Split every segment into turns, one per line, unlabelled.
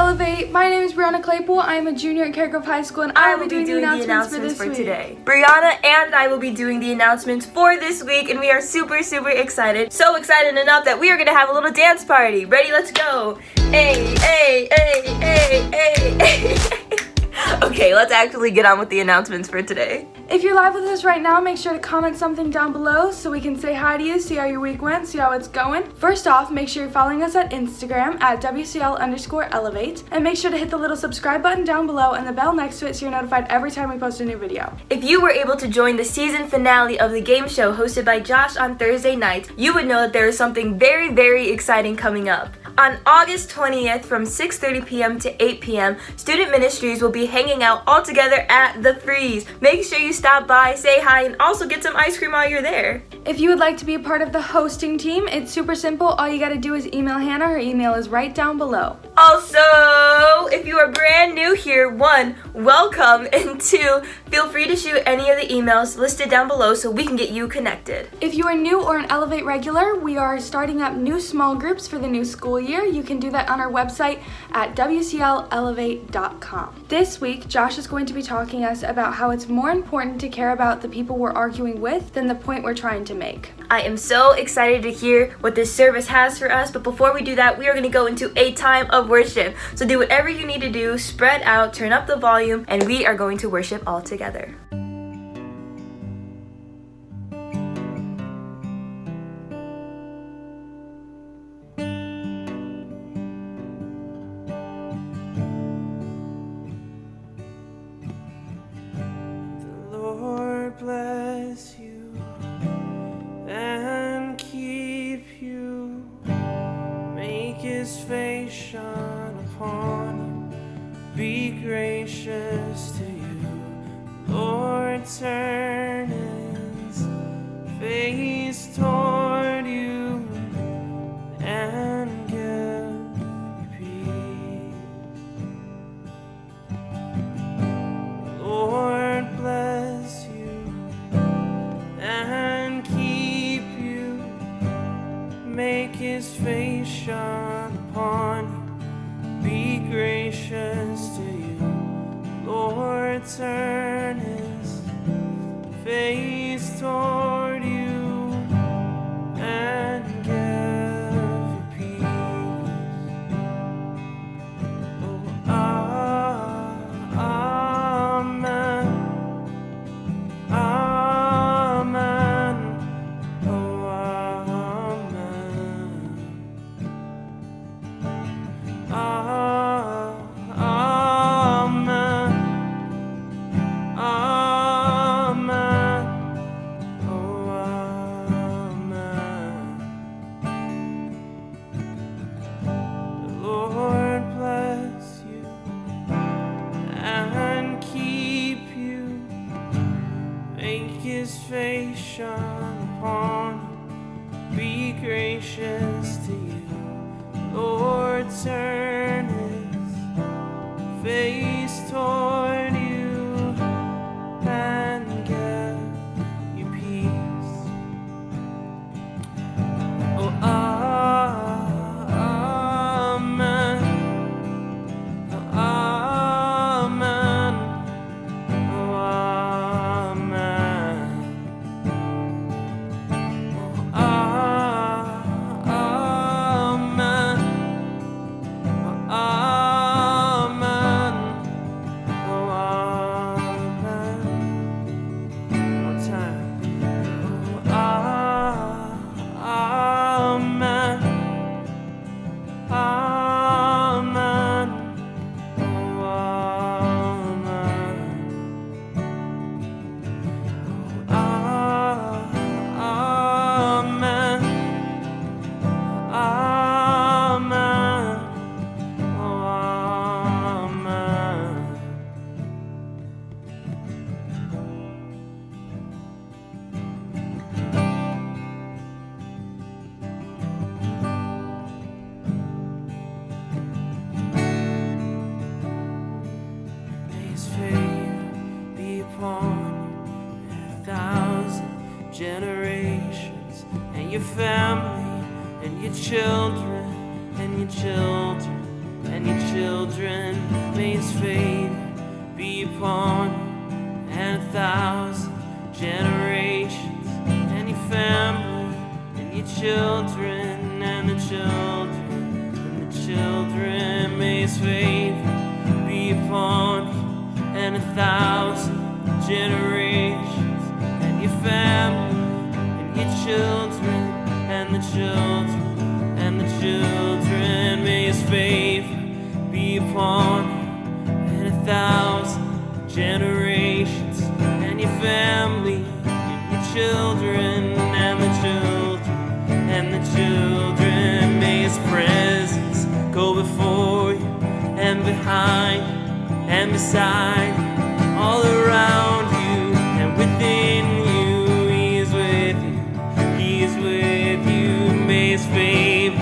Elevate. My name is Brianna Claypool. I am a junior at Caregrove High School, and I will be doing the announcements for today.
Brianna and I will be doing the announcements for this week, and we are super excited. So excited enough that we are gonna have a little dance party. Ready? Let's go! Hey, hey, hey, hey, hey, hey. Okay, let's actually get on with the announcements for today.
If you're live with us right now, make sure to comment something down below so we can say hi to you, see how your week went, see how it's going. First off, make sure you're following us at Instagram at WCL_Elevate, and make sure to hit the little subscribe button down below and the bell next to it so you're notified every time we post a new video.
If you were able to join the season finale of the game show hosted by Josh on Thursday night, you would know that there is something very exciting coming up. On August 20th from 6:30 p.m. to 8 p.m., Student Ministries will be hanging out all together at The Freeze. Make sure you stop by, say hi, and also get some ice cream while you're there.
If you would like to be a part of the hosting team, it's super simple. All you gotta do is email Hannah. Her email is right down below.
Also, if you are brand new here, 1, welcome, and 2, feel free to shoot any of the emails listed down below so we can get you connected.
If you are new or an Elevate regular, we are starting up new small groups for the new school year. You can do that on our website at wclelevate.com. This week, Josh is going to be talking to us about how it's more important to care about the people we're arguing with than the point we're trying to make.
I am so excited to hear what this service has for us, but before we do that, we are going to go into a time of worship. So do whatever you need to do, spread out, turn up the volume, and we are going to worship all together.
Bless you and keep you, make his face shine upon you, be gracious to you. Lord, turn his face toward you and give you peace. Lord, bless you and keep you, make his face shine upon you, be gracious to you. Lord, turn his face toward you and give you peace. Oh, amen. Amen. Oh, amen. Amen. Amen. Oh, amen. The Lord bless you and keep you, make his face shine upon you, be gracious to you. Lord, turn his face toward you and give you peace. Oh, amen. Oh, amen. Oh, amen. Oh, amen. Oh, amen. Oh, amen. One more time. Oh, amen. Amen. Oh, amen. Oh, amen. Amen. Oh, amen. May his favor be upon you and 1,000 generations, and your family and your children and your children and your children. May his favor be upon you and 1,000 generations, and your family and your children and the children and the children. May his favor be upon you and 1,000 generations, and your family and your children and the children and the children. May his favor be upon you and 1,000 generations, and your family and your children and the children and the children. May his presence go before you and behind you and beside you, all around you and within you. He is with you, he is with you. May his favor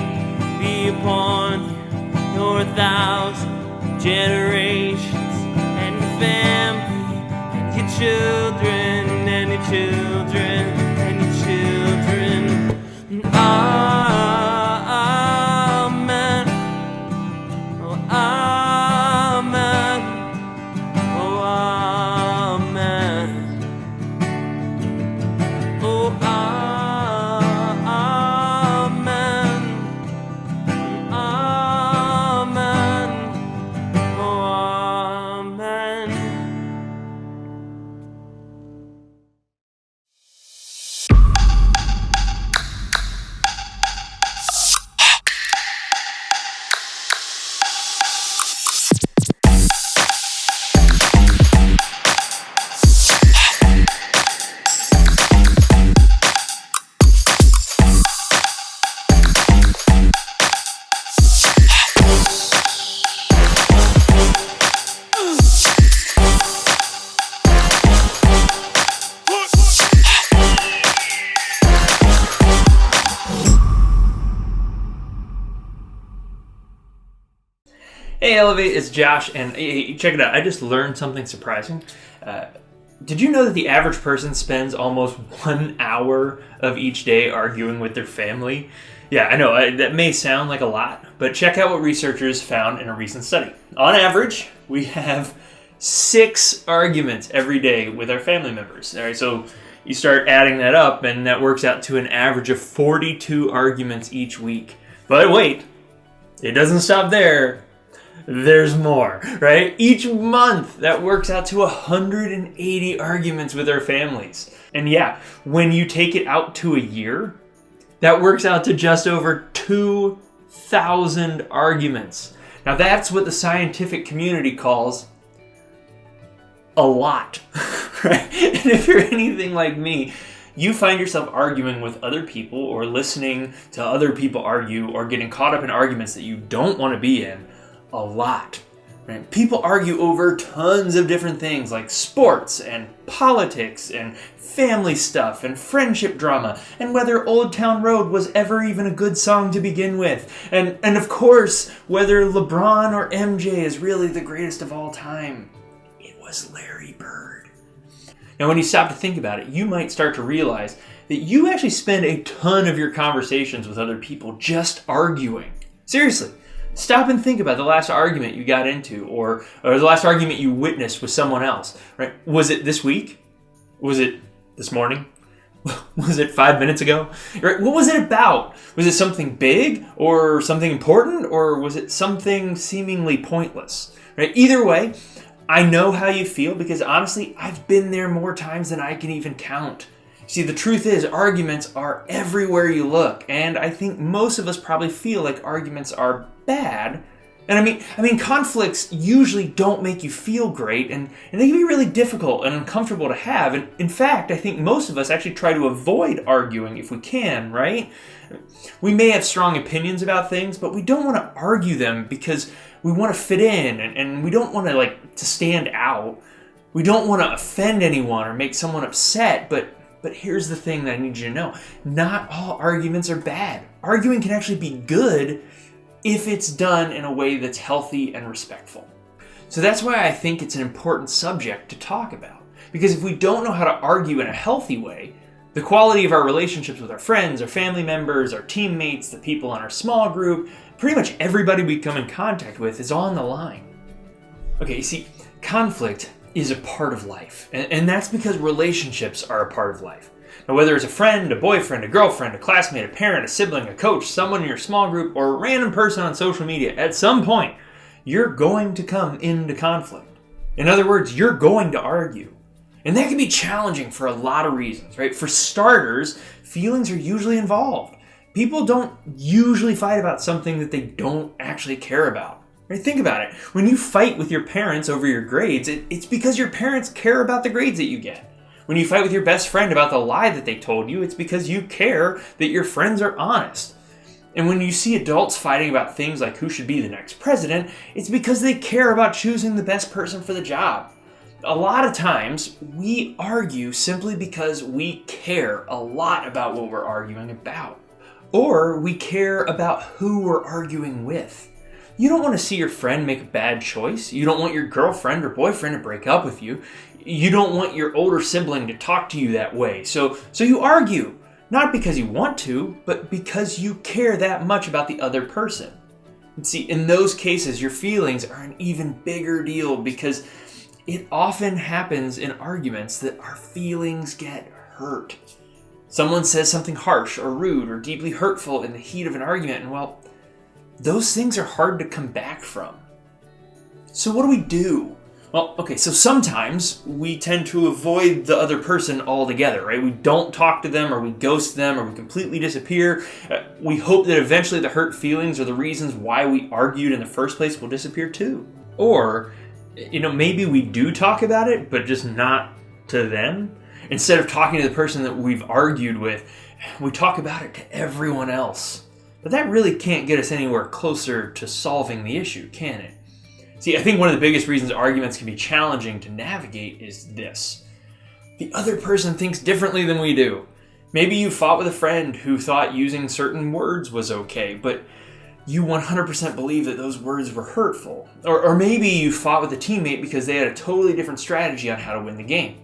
be upon you, your 1,000 generations, and your family and your children and your children and your children. Amen. Oh, amen. Oh, amen. Oh, amen. Amen. Oh, amen.
Hey Elevate, it's Josh, and hey, check it out. I just learned something surprising. Did you know that the average person spends almost 1 hour of each day arguing with their family? Yeah, I know, that may sound like a lot, but check out what researchers found in a recent study. On average, we have 6 arguments every day with our family members. All right, so you start adding that up, and that works out to an average of 42 arguments each week. But wait, it doesn't stop there. There's more, right? Each month, that works out to 180 arguments with our families. And yeah, when you take it out to a year, that works out to just over 2,000 arguments. Now that's what the scientific community calls a lot, right? And if you're anything like me, you find yourself arguing with other people or listening to other people argue or getting caught up in arguments that you don't want to be in a lot. Right? People argue over tons of different things like sports and politics and family stuff and friendship drama and whether Old Town Road was ever even a good song to begin with. And of course, whether LeBron or MJ is really the greatest of all time. It was Larry Bird. Now, when you stop to think about it, you might start to realize that you actually spend a ton of your conversations with other people just arguing. Seriously. Stop and think about the last argument you got into or the last argument you witnessed with someone else, right? Was it this week? Was it this morning? Was it 5 minutes ago? Right? What was it about? Was it something big or something important, or was it something seemingly pointless? Right? Either way, I know how you feel because honestly, I've been there more times than I can even count. See, the truth is, arguments are everywhere you look, and I think most of us probably feel like arguments are bad. And I mean, conflicts usually don't make you feel great, and they can be really difficult and uncomfortable to have. And in fact, I think most of us actually try to avoid arguing if we can, right? We may have strong opinions about things, but we don't want to argue them because we want to fit in, and we don't want to stand out. We don't want to offend anyone or make someone upset, but here's the thing that I need you to know. Not all arguments are bad. Arguing can actually be good if it's done in a way that's healthy and respectful. So that's why I think it's an important subject to talk about. Because if we don't know how to argue in a healthy way, The quality of our relationships with our friends, our family members, our teammates, the people in our small group, pretty much everybody we come in contact with is on the line. Okay, you see, conflict is a part of life, and that's because relationships are a part of life. Now, whether it's a friend, a boyfriend, a girlfriend, a classmate, a parent, a sibling, a coach, someone in your small group, or a random person on social media, at some point, you're going to come into conflict. In other words, you're going to argue. And that can be challenging for a lot of reasons, right? For starters, feelings are usually involved. People don't usually fight about something that they don't actually care about. Right? Think about it. When you fight with your parents over your grades, it's because your parents care about the grades that you get. When you fight with your best friend about the lie that they told you, it's because you care that your friends are honest. And when you see adults fighting about things like who should be the next president, it's because they care about choosing the best person for the job. A lot of times, we argue simply because we care a lot about what we're arguing about. Or we care about who we're arguing with. You don't want to see your friend make a bad choice. You don't want your girlfriend or boyfriend to break up with you. You don't want your older sibling to talk to you that way. So you argue, not because you want to, but because you care that much about the other person. And see, in those cases, your feelings are an even bigger deal because it often happens in arguments that our feelings get hurt. Someone says something harsh or rude or deeply hurtful in the heat of an argument, and well, those things are hard to come back from. So what do we do? Well, okay, so sometimes we tend to avoid the other person altogether, right? We don't talk to them, or we ghost them, or we completely disappear. We hope that eventually the hurt feelings or the reasons why we argued in the first place will disappear too. Or, maybe we do talk about it, but just not to them. Instead of talking to the person that we've argued with, we talk about it to everyone else. But that really can't get us anywhere closer to solving the issue, can it? See, I think one of the biggest reasons arguments can be challenging to navigate is this. The other person thinks differently than we do. Maybe you fought with a friend who thought using certain words was okay, but you 100% believe that those words were hurtful. Or maybe you fought with a teammate because they had a totally different strategy on how to win the game.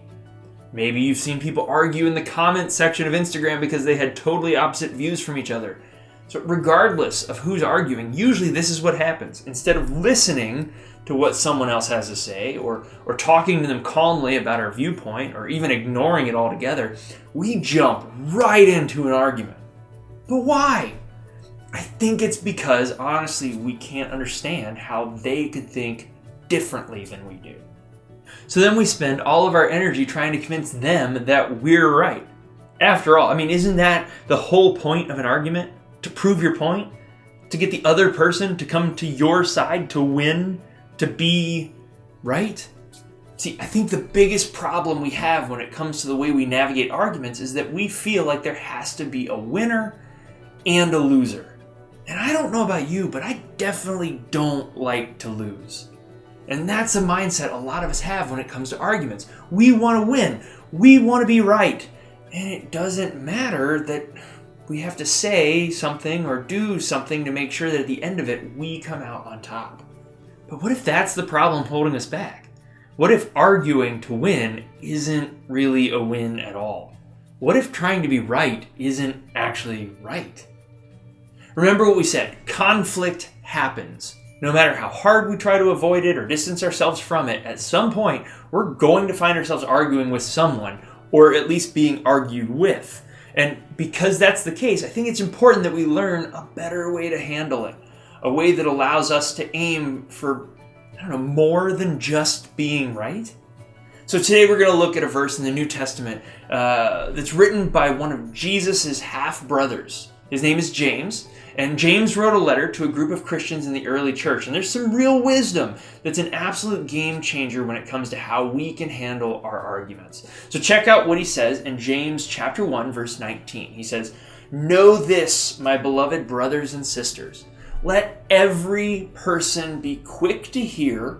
Maybe you've seen people argue in the comments section of Instagram because they had totally opposite views from each other. So regardless of who's arguing, usually this is what happens. Instead of listening to what someone else has to say, or talking to them calmly about our viewpoint, or even ignoring it altogether, we jump right into an argument. But why? I think it's because, honestly, we can't understand how they could think differently than we do. So then we spend all of our energy trying to convince them that we're right. After all, isn't that the whole point of an argument? To prove your point? To get the other person to come to your side, to win, to be right? See, I think the biggest problem we have when it comes to the way we navigate arguments is that we feel like there has to be a winner and a loser. And I don't know about you, but I definitely don't like to lose. And that's a mindset a lot of us have when it comes to arguments. We want to win. We want to be right. And it doesn't matter that we have to say something or do something to make sure that at the end of it, we come out on top. But what if that's the problem holding us back? What if arguing to win isn't really a win at all? What if trying to be right isn't actually right? Remember what we said, conflict happens. No matter how hard we try to avoid it or distance ourselves from it, at some point, we're going to find ourselves arguing with someone, or at least being argued with. And because that's the case, I think it's important that we learn a better way to handle it. A way that allows us to aim for, more than just being right. So today we're going to look at a verse in the New Testament that's written by one of Jesus' half-brothers. His name is James, and James wrote a letter to a group of Christians in the early church. And there's some real wisdom that's an absolute game changer when it comes to how we can handle our arguments. So check out what he says in James chapter 1, verse 19. He says, "Know this, my beloved brothers and sisters. Let every person be quick to hear,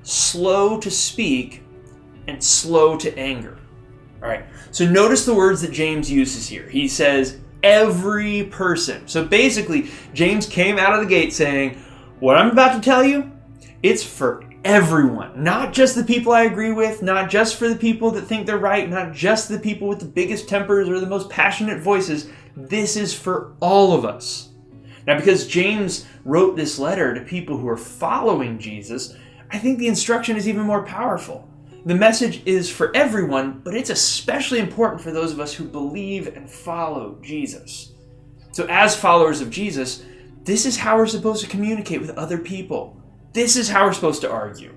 slow to speak, and slow to anger." All right, so notice the words that James uses here. He says, every person. So basically, James came out of the gate saying, what I'm about to tell you, it's for everyone, not just the people I agree with, not just for the people that think they're right, not just the people with the biggest tempers or the most passionate voices. This is for all of us. Now, because James wrote this letter to people who are following Jesus, I think the instruction is even more powerful. The message is for everyone, but it's especially important for those of us who believe and follow Jesus. So as followers of Jesus, this is how we're supposed to communicate with other people. This is how we're supposed to argue.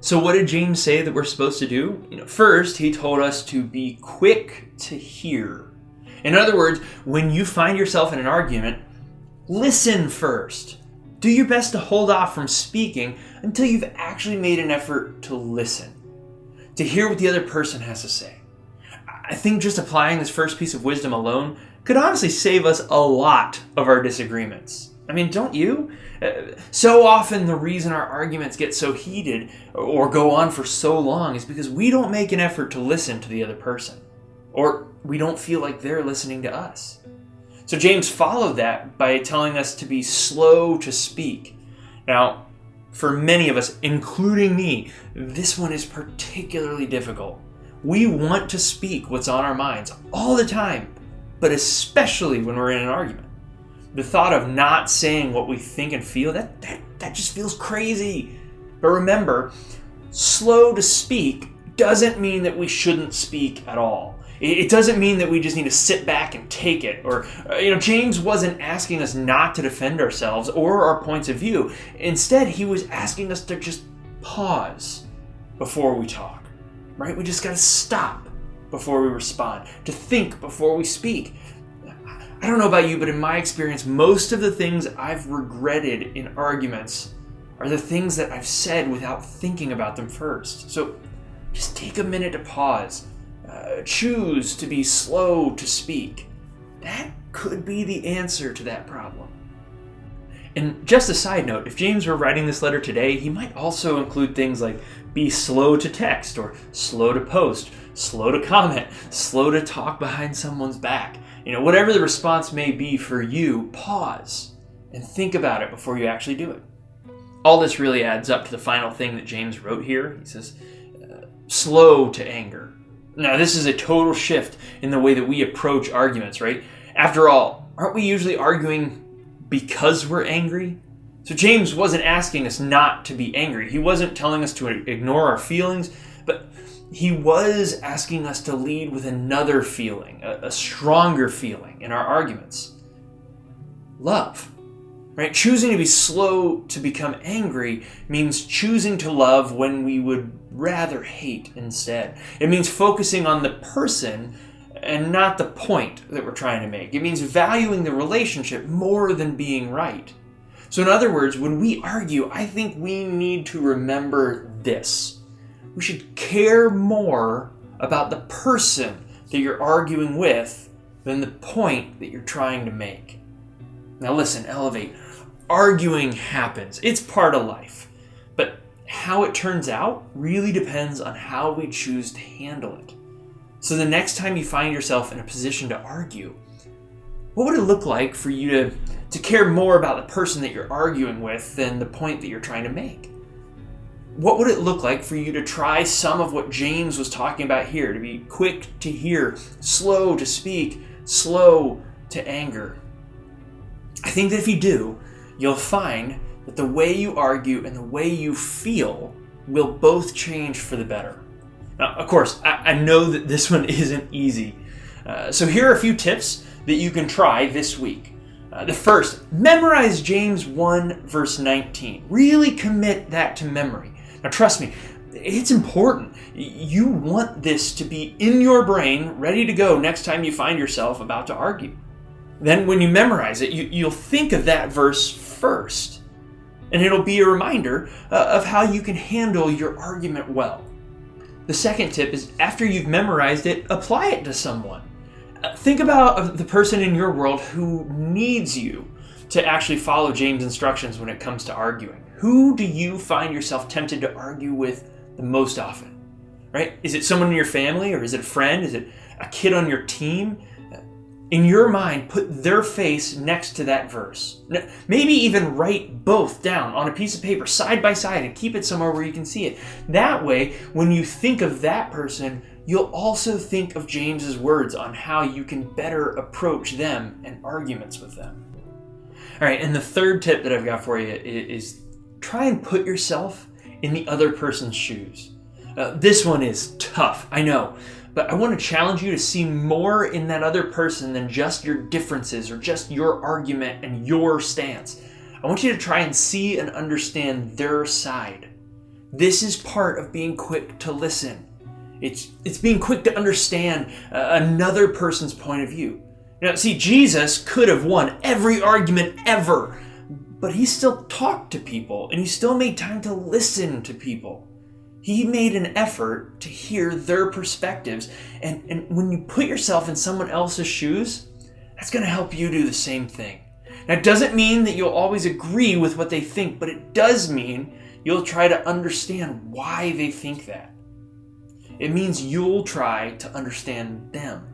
So what did James say that we're supposed to do? First, he told us to be quick to hear. In other words, when you find yourself in an argument, listen first. Do your best to hold off from speaking until you've actually made an effort to listen, to hear what the other person has to say. I think just applying this first piece of wisdom alone could honestly save us a lot of our disagreements. I mean, don't you? So often the reason our arguments get so heated or go on for so long is because we don't make an effort to listen to the other person, or we don't feel like they're listening to us. So James followed that by telling us to be slow to speak. Now, for many of us, including me, this one is particularly difficult. We want to speak what's on our minds all the time, but especially when we're in an argument. The thought of not saying what we think and feel, that just feels crazy. But remember, slow to speak doesn't mean that we shouldn't speak at all. It doesn't mean that we just need to sit back and take it. Or, James wasn't asking us not to defend ourselves or our points of view. Instead, he was asking us to just pause before we talk, right? We just got to stop before we respond, to think before we speak. I don't know about you, but in my experience, most of the things I've regretted in arguments are the things that I've said without thinking about them first. So just take a minute to pause. Choose to be slow to speak. That could be the answer to that problem. And just a side note, if James were writing this letter today, he might also include things like be slow to text or slow to post, slow to comment, slow to talk behind someone's back. Whatever the response may be for you, pause and think about it before you actually do it. All this really adds up to the final thing that James wrote here. He says, slow to anger. Now, this is a total shift in the way that we approach arguments, right? After all, aren't we usually arguing because we're angry? So James wasn't asking us not to be angry. He wasn't telling us to ignore our feelings, but he was asking us to lead with another feeling, a stronger feeling in our arguments. Love, right? Choosing to be slow to become angry means choosing to love when we would rather hate instead. It means focusing on the person and not the point that we're trying to make. It means valuing the relationship more than being right. So in other words, when we argue, I think we need to remember this. We should care more about the person that you're arguing with than the point that you're trying to make. Now listen, Elevate. Arguing happens. It's part of life. But how it turns out really depends on how we choose to handle it. So the next time you find yourself in a position to argue, what would it look like for you to care more about the person that you're arguing with than the point that you're trying to make? What would it look like for you to try some of what James was talking about here, to be quick to hear, slow to speak, slow to anger? I think that if you do, you'll find that the way you argue and the way you feel will both change for the better. Now, of course, I know that this one isn't easy. So here are a few tips that you can try this week. The first, memorize James 1 verse 19. Really commit that to memory. Now trust me, it's important. You want this to be in your brain, ready to go next time you find yourself about to argue. Then when you memorize it, you'll think of that verse first. And it'll be a reminder of how you can handle your argument well. The second tip is after you've memorized it, apply it to someone. Think about the person in your world who needs you to actually follow James' instructions when it comes to arguing. Who do you find yourself tempted to argue with the most often? Right? Is it someone in your family, or is it a friend? Is it a kid on your team? In your mind, put their face next to that verse. Maybe even write both down on a piece of paper side by side and keep it somewhere where you can see it. That way, when you think of that person, you'll also think of James's words on how you can better approach them and arguments with them. All right, and the third tip that I've got for you is try and put yourself in the other person's shoes. This one is tough, I know. But I want to challenge you to see more in that other person than just your differences or just your argument and your stance. I want you to try and see and understand their side. This is part of being quick to listen. It's being quick to understand another person's point of view. Now, see, Jesus could have won every argument ever, but he still talked to people and he still made time to listen to people. He made an effort to hear their perspectives. And when you put yourself in someone else's shoes, that's going to help you do the same thing. Now, it doesn't mean that you'll always agree with what they think, but it does mean you'll try to understand why they think that. It means you'll try to understand them.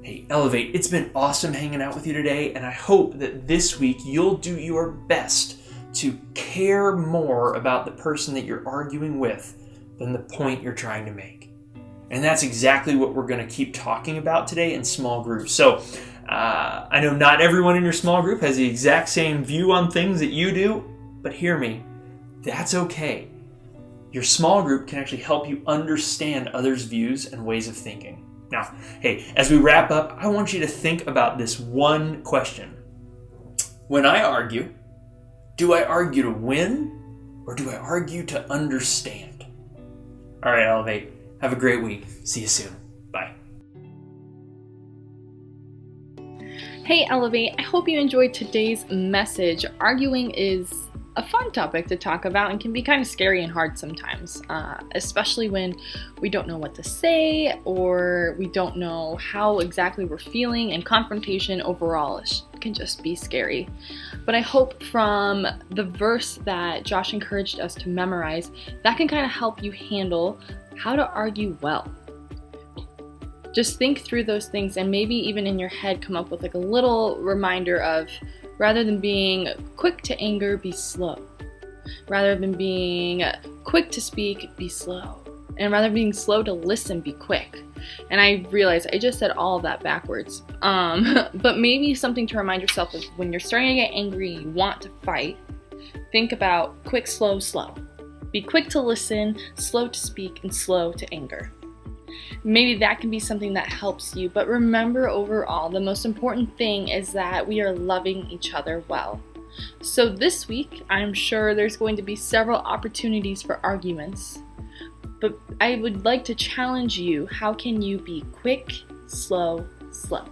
Hey, Elevate, it's been awesome hanging out with you today, and I hope that this week you'll do your best to care more about the person that you're arguing with than the point you're trying to make. And that's exactly what we're going to keep talking about today in small groups. So I know not everyone in your small group has the exact same view on things that you do, but hear me, that's okay. Your small group can actually help you understand others' views and ways of thinking. Now, hey, as we wrap up, I want you to think about this one question. When I argue, do I argue to win, or do I argue to understand? All right, Elevate. Have a great week. See you soon. Bye.
Hey, Elevate. I hope you enjoyed today's message. Arguing is a fun topic to talk about and can be kind of scary and hard sometimes, especially when we don't know what to say or we don't know how exactly we're feeling, and confrontation overall can just be scary. But I hope from the verse that Josh encouraged us to memorize, that can kind of help you handle how to argue well. Just think through those things and maybe even in your head come up with like a little reminder of, rather than being quick to anger, be slow. Rather than being quick to speak, be slow. And rather than being slow to listen, be quick. And I realize I just said all of that backwards. But maybe something to remind yourself of when you're starting to get angry and you want to fight, think about quick, slow, slow. Be quick to listen, slow to speak, and slow to anger. Maybe that can be something that helps you, but remember overall, the most important thing is that we are loving each other well. So this week, I'm sure there's going to be several opportunities for arguments, but I would like to challenge you, how can you be quick, slow, slow?